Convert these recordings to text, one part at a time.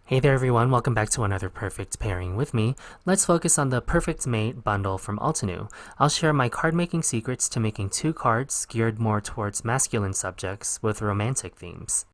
Hey there everyone, welcome back to another Perfect Pairing with me. Let's focus on the Perfect Mate bundle from Altenew. I'll share my card making secrets to making 2 cards geared more towards masculine subjects with romantic themes.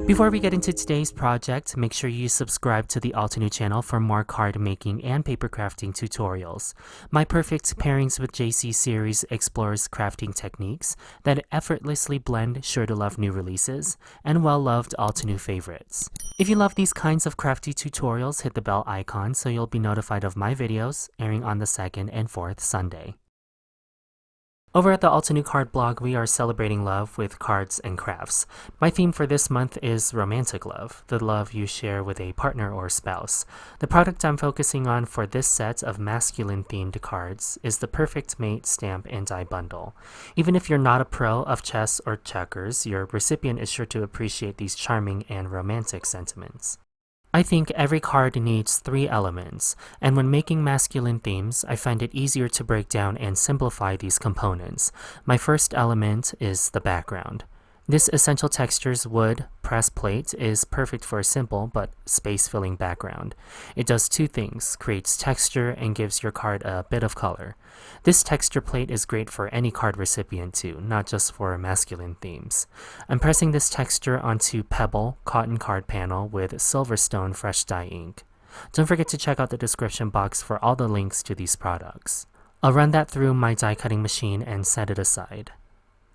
Before we get into today's project, make sure you subscribe to the Altenew channel for more card making and paper crafting tutorials. My Perfect Pairings with Jaycee series explores crafting techniques that effortlessly blend sure-to-love new releases and well-loved Altenew favorites. If you love these kinds of crafty tutorials, hit the bell icon so you'll be notified of my videos airing on the 2nd and 4th Sunday. Over at the Altenew card blog, we are celebrating love with cards and crafts. My theme for this month is romantic love, the love you share with a partner or spouse. The product I'm focusing on for this set of masculine-themed cards is the Perfect Mate stamp and die bundle. Even if you're not a pro of chess or checkers, your recipient is sure to appreciate these charming and romantic sentiments. I think every card needs 3 elements, and when making masculine themes, I find it easier to break down and simplify these components. My first element is the background. This Essential Textures wood press plate is perfect for a simple but space-filling background. It does 2 things, creates texture and gives your card a bit of color. This texture plate is great for any card recipient too, not just for masculine themes. I'm pressing this texture onto Pebble cotton card panel with Silverstone fresh dye ink. Don't forget to check out the description box for all the links to these products. I'll run that through my die cutting machine and set it aside.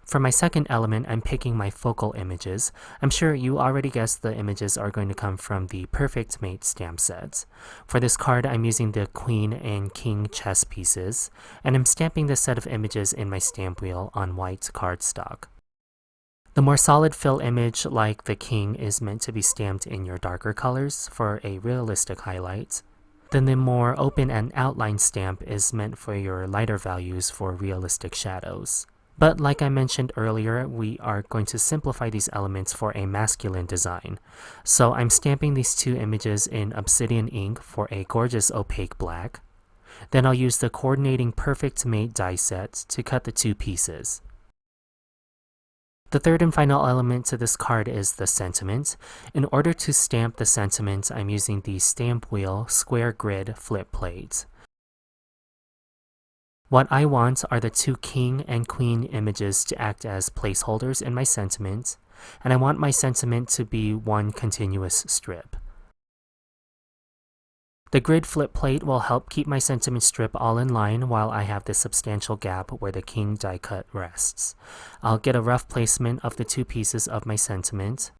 For my second element, I'm picking my focal images. I'm sure you already guessed the images are going to come from the Perfect Mate stamp sets. For this card, I'm using the Queen and King chess pieces, and I'm stamping this set of images in my stamp wheel on white cardstock. The more solid fill image, like the King, is meant to be stamped in your darker colors for a realistic highlight. Then the more open and outline stamp is meant for your lighter values for realistic shadows. But like I mentioned earlier, we are going to simplify these elements for a masculine design. So I'm stamping these 2 images in Obsidian ink for a gorgeous opaque black. Then I'll use the coordinating Perfect Mate die set to cut the 2 pieces. The third and final element to this card is the sentiment. In order to stamp the sentiment, I'm using the Stampwheel square grid flip plate. What I want are the 2 King and Queen images to act as placeholders in my sentiment, and I want my sentiment to be one continuous strip. The grid flip plate will help keep my sentiment strip all in line while I have this substantial gap where the King die cut rests. I'll get a rough placement of the 2 pieces of my sentiment,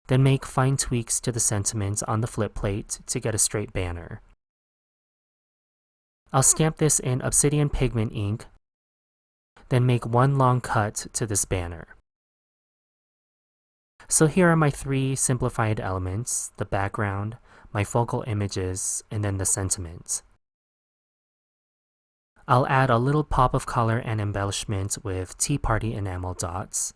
then make fine tweaks to the sentiment on the flip plate to get a straight banner. I'll stamp this in Obsidian Pigment Ink, then make one long cut to this banner. So here are my 3 simplified elements, the background, my focal images, and then the sentiment. I'll add a little pop of color and embellishment with Tea Party enamel dots.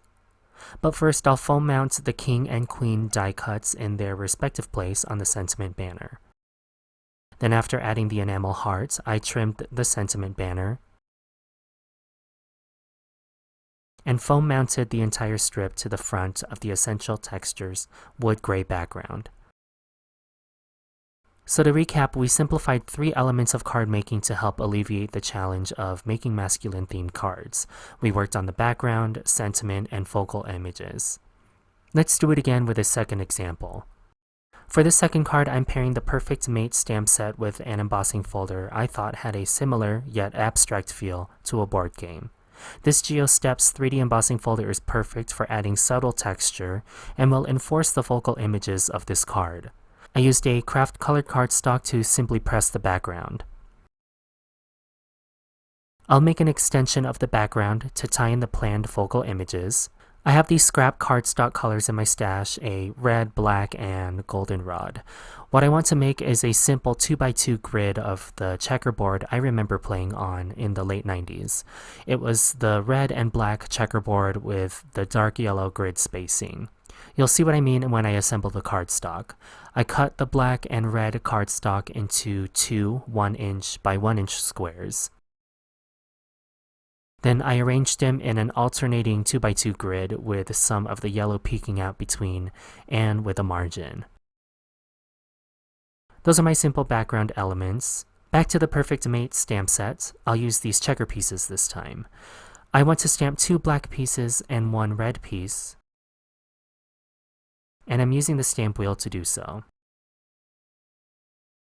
But first I'll foam mount the King and Queen die cuts in their respective place on the sentiment banner. Then after adding the enamel heart, I trimmed the sentiment banner and foam mounted the entire strip to the front of the Essential Textures wood gray background. So to recap, we simplified 3 elements of card making to help alleviate the challenge of making masculine themed cards. We worked on the background, sentiment, and focal images. Let's do it again with a second example. For this second card, I'm pairing the Perfect Mate stamp set with an embossing folder I thought had a similar yet abstract feel to a board game. This GeoSteps 3D embossing folder is perfect for adding subtle texture and will enforce the focal images of this card. I used a craft colored cardstock to simply press the background. I'll make an extension of the background to tie in the planned focal images. I have these scrap cardstock colors in my stash, a red, black, and goldenrod. What I want to make is a simple 2x2 grid of the checkerboard I remember playing on in the late 90s. It was the red and black checkerboard with the dark yellow grid spacing. You'll see what I mean when I assemble the cardstock. I cut the black and red cardstock into 2 1-inch by 1-inch squares. Then I arranged them in an alternating 2x2 grid with some of the yellow peeking out between and with a margin. Those are my simple background elements. Back to the Perfect Mate stamp set, I'll use these checker pieces this time. I want to stamp 2 black pieces and 1 red piece, and I'm using the stamp wheel to do so.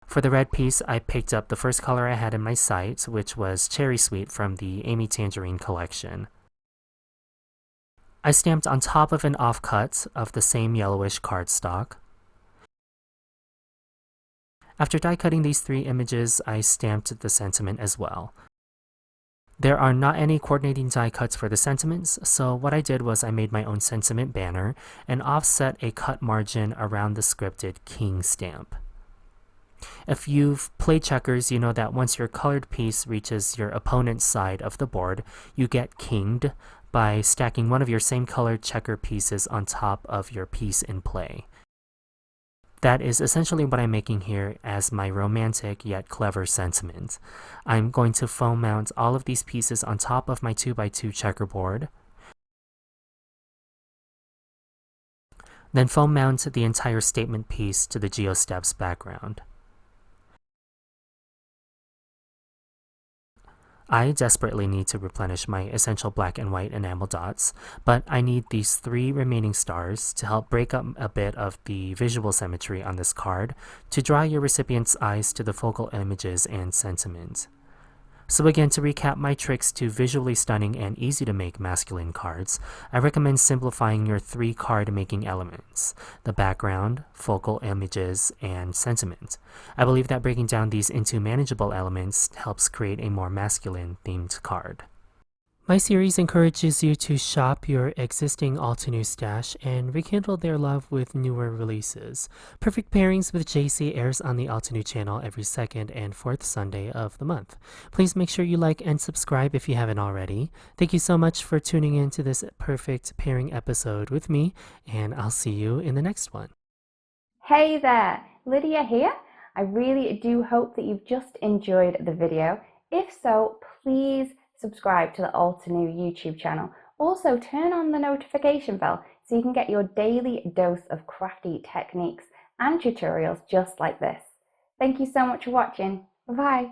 For the red piece, I picked up the first color I had in my sight, which was Cherry Sweet from the Amy Tangerine collection. I stamped on top of an offcut of the same yellowish cardstock. After die cutting these 3 images, I stamped the sentiment as well. There are not any coordinating die cuts for the sentiments, so what I did was I made my own sentiment banner and offset a cut margin around the scripted king stamp. If you've played checkers, you know that once your colored piece reaches your opponent's side of the board, you get kinged by stacking one of your same colored checker pieces on top of your piece in play. That is essentially what I'm making here as my romantic yet clever sentiment. I'm going to foam mount all of these pieces on top of my 2x2 checkerboard, then foam mount the entire statement piece to the geosteps background. I desperately need to replenish my essential black and white enamel dots, but I need these 3 remaining stars to help break up a bit of the visual symmetry on this card to draw your recipient's eyes to the focal images and sentiment. So again, to recap my tricks to visually stunning and easy to make masculine cards, I recommend simplifying your 3 card making elements: the background, focal images, and sentiment. I believe that breaking down these into manageable elements helps create a more masculine themed card. My series encourages you to shop your existing Altenew stash and rekindle their love with newer releases. Perfect Pairings with Jaycee airs on the Altenew channel every second and fourth Sunday of the month. Please make sure you like and subscribe if you haven't already. Thank you so much for tuning in to this Perfect Pairing episode with me, and I'll see you in the next one. Hey there, Lydia here. I really do hope that you've just enjoyed the video. If so, please subscribe to the Altenew YouTube channel. Also, turn on the notification bell so you can get your daily dose of crafty techniques and tutorials just like this. Thank you so much for watching. Bye-bye.